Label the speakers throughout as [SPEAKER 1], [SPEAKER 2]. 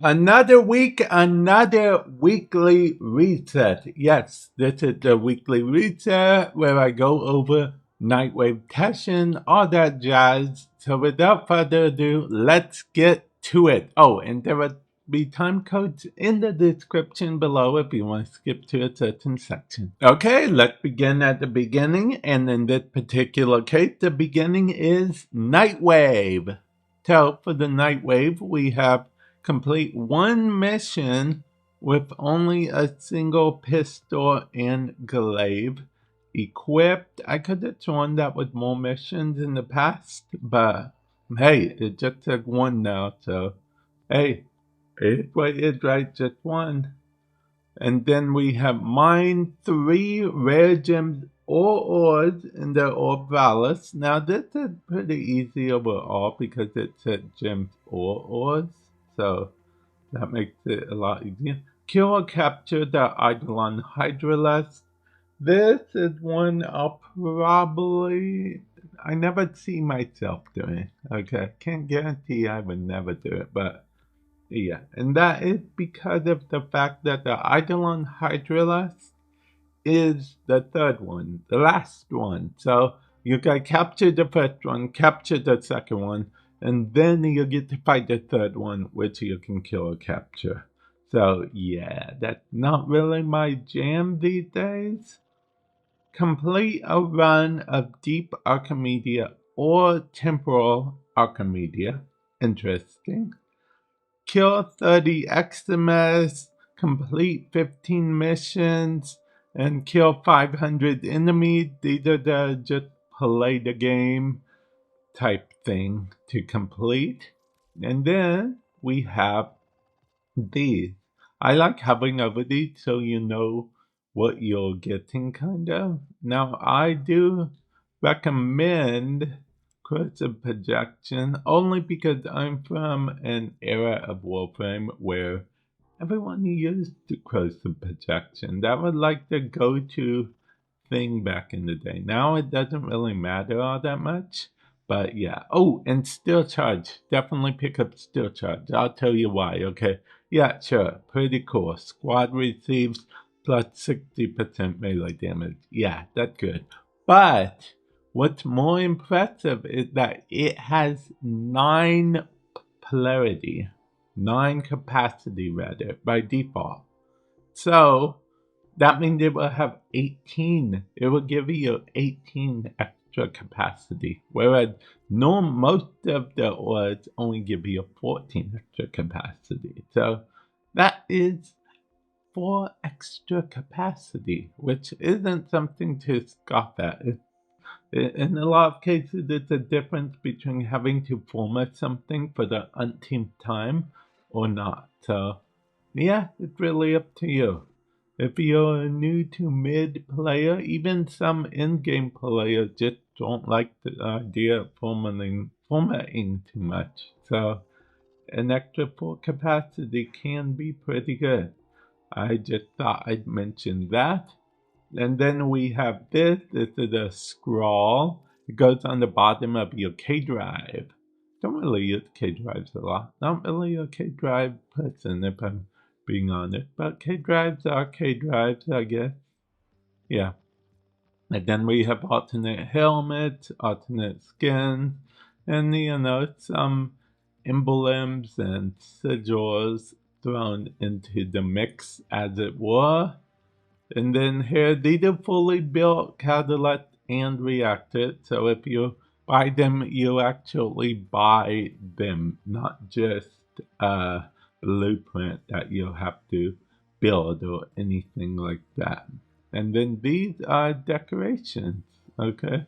[SPEAKER 1] Another week, another weekly reset. Yes, this is the weekly reset where I go over Nightwave, Teshin, all that jazz. So without further ado, let's get to it. Oh, and there will be time codes in the description below if you want to skip to a certain section. Okay, let's begin at the beginning. And in this particular case, the beginning is Nightwave. So for the Nightwave, we have complete one mission with only a single pistol and glaive equipped. I could have sworn that with more missions in the past, but hey, it just took one now, so hey, it's what it is, right? Just one. And then we have mine 3 rare gems or ores in the Orb Valis. Now this is pretty easy overall because it said gems or ores, so that makes it a lot easier. Kill or capture the Eidolon Hydralisk. This is one I'll probably... I never see myself doing. Okay, can't guarantee I would never do it, but yeah. And that is because of the fact that the Eidolon Hydralisk is the third one, the last one. So you gotta capture the first one, capture the second one, and then you get to fight the third one, which you can kill or capture. So yeah, that's not really my jam these days. Complete a run of Deep Archimedea or Temporal Archimedea. Interesting. Kill 30 Xmas, complete 15 missions, and kill 500 enemies. These are the just play the game type thing to complete. And then we have these. I like hovering over these so you know what you're getting, kind of. Now, I do recommend Corrosive Projection only because I'm from an era of Warframe where everyone used Corrosive Projection. That was like the go-to thing back in the day. Now it doesn't really matter all that much. But yeah. Oh, and Steel Charge. Definitely pick up Steel Charge. I'll tell you why, okay? Yeah, sure. Pretty cool. Squad receives plus 60% melee damage. Yeah, that's good. But what's more impressive is that it has 9 polarity. 9 capacity, rather, by default. So that means it will have 18. It will give you 18 extra capacity. Whereas most of the ores only give you 14 extra capacity. So that is 4 extra capacity, which isn't something to scoff at. In a lot of cases, it's a difference between having to format something for the umpteenth time or not. So yeah, it's really up to you. If you're a new to mid player, even some in-game players just don't like the idea of formatting too much. So an extra 4 capacity can be pretty good. I just thought I'd mention that. And then we have this. This is a scroll. It goes on the bottom of your K drive. Don't really use K drives a lot. Not really a K drive person if I'm being honest. But K drives are K drives, I guess. Yeah. And then we have alternate helmets, alternate skins, and some emblems and sigils thrown into the mix, as it were. And then here, these are fully built catalyst and reactor. So if you buy them, you actually buy them, not just a blueprint that you'll have to build or anything like that. And then these are decorations, okay?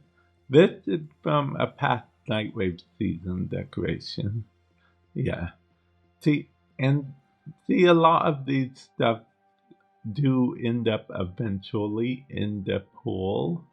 [SPEAKER 1] This is from a past Nightwave season decoration. Yeah. See, a lot of these stuff do end up eventually in the pool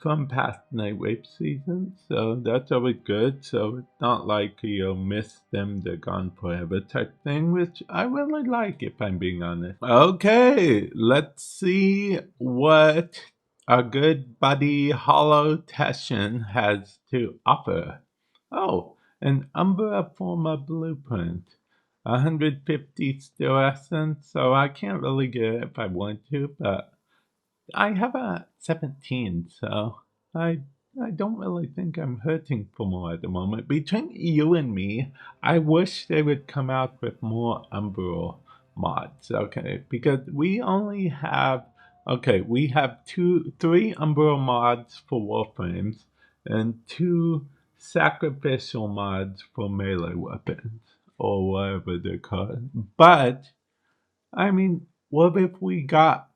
[SPEAKER 1] from past Nightwave seasons, so that's always good. So it's not like you'll miss them, they're gone forever type thing, which I really like if I'm being honest. Okay, let's see what our good buddy Hollow Teshin has to offer. Oh, an Umbra Forma blueprint. 150 still essence, so I can't really get it if I want to, but I have a 17, so I don't really think I'm hurting for more at the moment. Between you and me, I wish they would come out with more Umbral mods, okay? Because we only have, okay, we have three Umbral mods for Warframes and 2 sacrificial mods for melee weapons, or whatever they're called. But, I mean, what if we got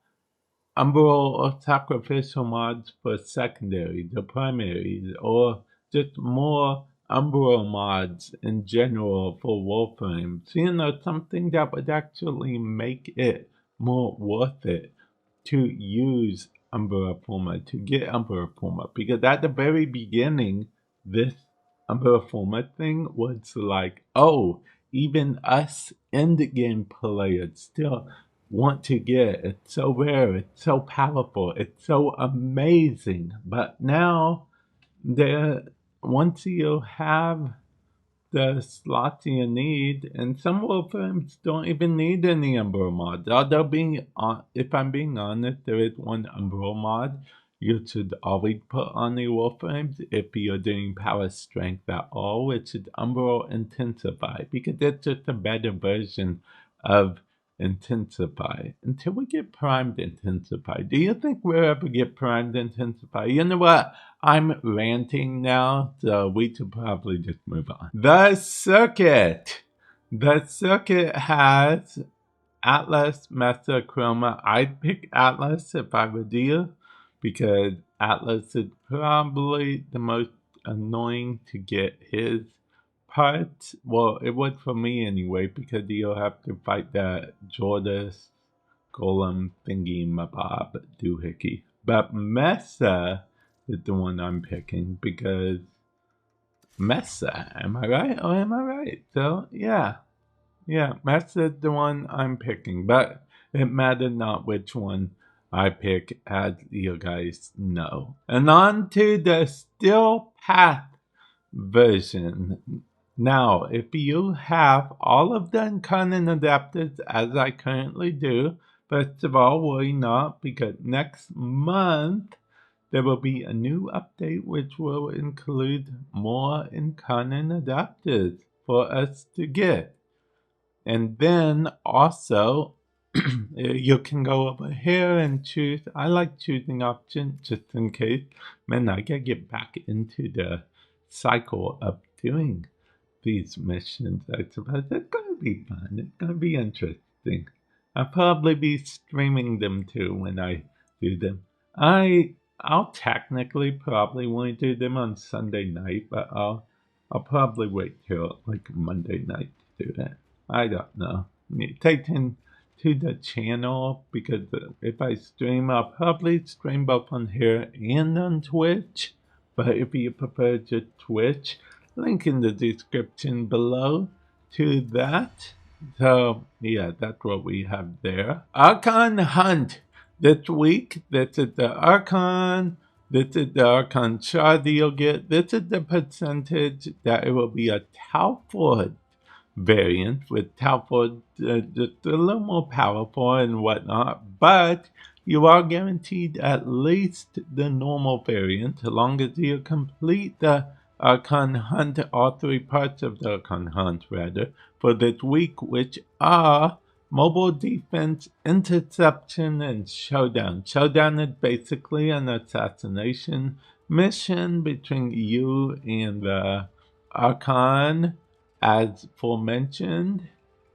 [SPEAKER 1] Umbral or sacrificial mods for secondary, the primaries, or just more Umbral mods in general for Warframe? So, something that would actually make it more worth it to use Umbra Forma, to get Umbra Forma. Because at the very beginning, this Umbra Forma thing was like, oh, even us endgame players still want to get it. It's so rare, it's so powerful, it's so amazing. But now, once you have the slots you need, and some Warframes don't even need any Umbral mods. Although if I'm being honest, there is one Umbral mod you should always put on the Warframes if you're doing power strength at all, which is Umbral Intensify, because it's just a better version of Intensify. Until we get primed Intensify. Do you think we'll ever get primed Intensify? You know what? I'm ranting now, so we should probably just move on. The circuit. The circuit has Atlas, Mesa, Chroma. I'd pick Atlas if I were you, because Atlas is probably the most annoying to get his parts. Well, it would for me anyway, because you'll have to fight that Jordis golem thingy mabob doohickey. But Mesa is the one I'm picking because Mesa, am I right? Oh, am I right? So, yeah, Mesa is the one I'm picking, but it mattered not which one I pick, as you guys know. And on to the Steel Path version. Now, if you have all of the Incarnon adapters, as I currently do, first of all, worry not, because next month there will be a new update which will include more Incarnon adapters for us to get. And then also, you can go over here and choose. I like choosing options just in case. Man, I gotta get back into the cycle of doing these missions, I suppose. It's gonna be fun. It's gonna be interesting. I'll probably be streaming them too when I do them. I'll technically probably want to do them on Sunday night, but I'll probably wait till like Monday night to do that. I don't know. Take in to the channel, because if I stream, I'll probably stream both on here and on Twitch. But if you prefer just Twitch, link in the description below to that. So, yeah, that's what we have there. Archon Hunt. This week, this is the Archon. This is the Archon shard you'll get. This is the percentage that it will be a Talford variant, with Talford just a little more powerful and whatnot. But you are guaranteed at least the normal variant, as long as you complete the Archon Hunt, all 3 parts of the Archon Hunt, rather, for this week, which are Mobile Defense, Interception, and Showdown. Showdown is basically an assassination mission between you and the Archon, as aforementioned,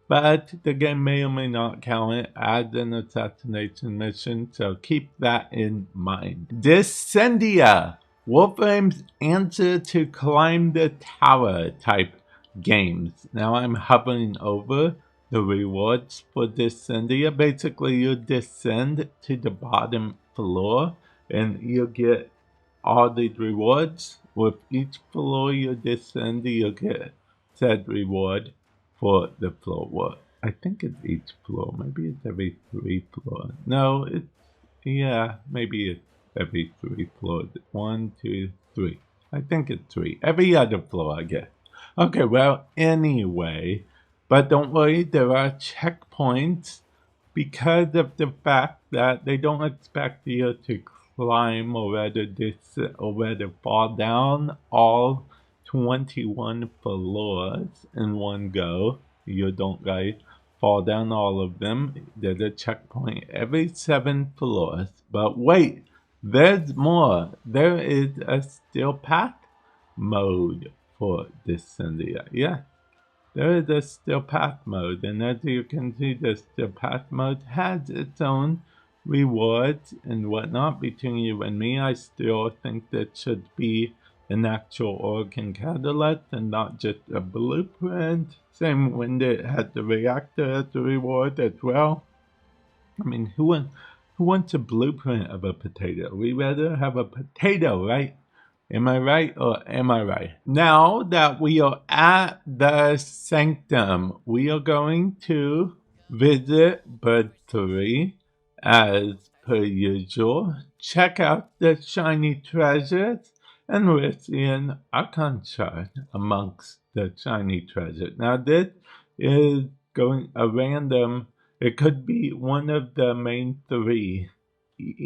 [SPEAKER 1] but the game may or may not count it as an assassination mission, so keep that in mind. Descendia. Warframe's answer to climb the tower type games. Now I'm hovering over the rewards for Descendia. Basically, you descend to the bottom floor and you get all these rewards. With each floor you descend, you get said reward for the floor. Well, I think it's each floor. Maybe it's every 3 floors. No, yeah, maybe it's every 3 floors. 1, 2, 3. I think it's 3. Every other floor, I guess. Okay, well, anyway, But don't worry, there are checkpoints because of the fact that they don't expect you to climb or rather fall down all 21 floors in one go. You don't fall down all of them. There's a checkpoint every 7 floors. But wait, there's more. There is a steel path mode for Descendia. Yeah, there is a steel path mode, and as you can see, the steel path mode has its own rewards and whatnot. Between you and me, I still think that should be an actual organ catalyst and not just a blueprint. Same when it had the reactor as the reward as well. I mean, who wants a blueprint of a potato? We rather have a potato, right? Am I right or am I right? Now that we are at the Sanctum, we are going to visit Bird 3 as per usual. Check out the shiny treasures, and we're seeing Archon shard amongst the shiny treasures. Now this is going a random, it could be one of the main 3,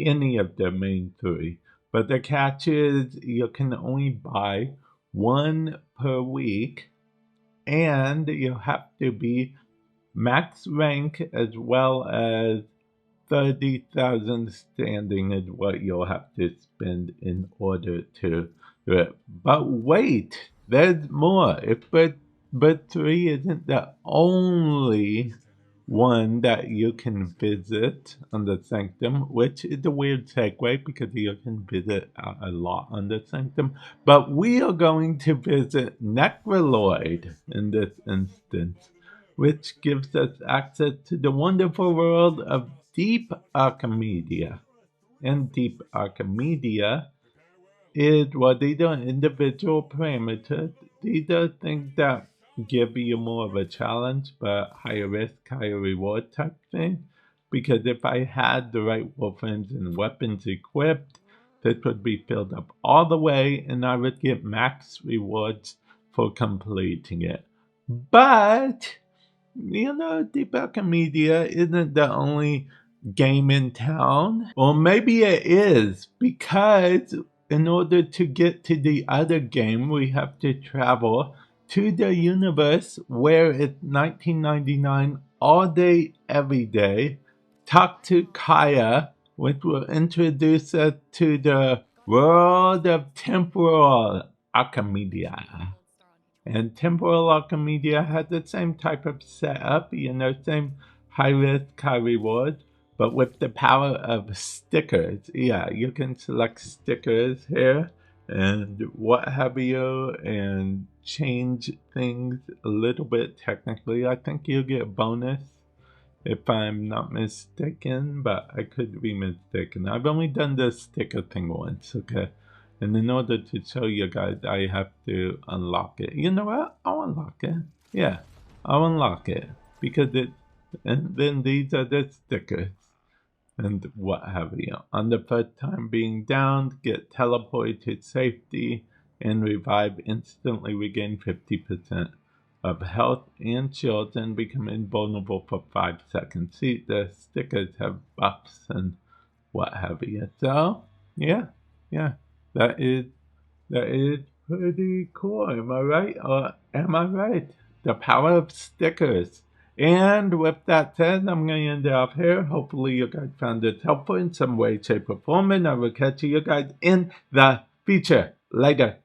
[SPEAKER 1] any of the main 3. But the catch is you can only buy 1 per week, and you have to be max rank as well as 30,000 standing is what you'll have to spend in order to do it. But wait, there's more. If Bird 3 isn't the only one that you can visit on the Sanctum, which is a weird segue because you can visit a lot on the Sanctum. But we are going to visit Necroloid in this instance, which gives us access to the wonderful world of Deep Archimedea. And Deep Archimedea is, well, these are individual parameters. These are things that give you more of a challenge, but higher risk, higher reward type thing. Because if I had the right Warframes and weapons equipped, this would be filled up all the way, and I would get max rewards for completing it. But, you know, Deep Archimedea isn't the only game in town. Or maybe it is, because in order to get to the other game, we have to travel to the universe where it's 1999 all day, every day. Talk to Kaya, which will introduce us to the world of Temporal Archimedea. And Temporal Archimedea has the same type of setup, you know, same high risk, high reward, but with the power of stickers. Yeah, you can select stickers here and what have you, and change things a little bit technically. I think you'll get a bonus if I'm not mistaken, but I could be mistaken. I've only done the sticker thing once, okay? And in order to show you guys, I have to unlock it. You know what? I'll unlock it. Yeah, I'll unlock it. Because and then these are the stickers. And what have you. On the first time being downed, get teleported to safety and revive, instantly regain 50% of health and shields and become invulnerable for 5 seconds. See, the stickers have buffs and what have you. So, yeah. That is pretty cool. Am I right? Or am I right? The power of stickers. And with that said, I'm going to end it off here. Hopefully you guys found it helpful in some way, shape, or form. And I will catch you guys in the future. Later.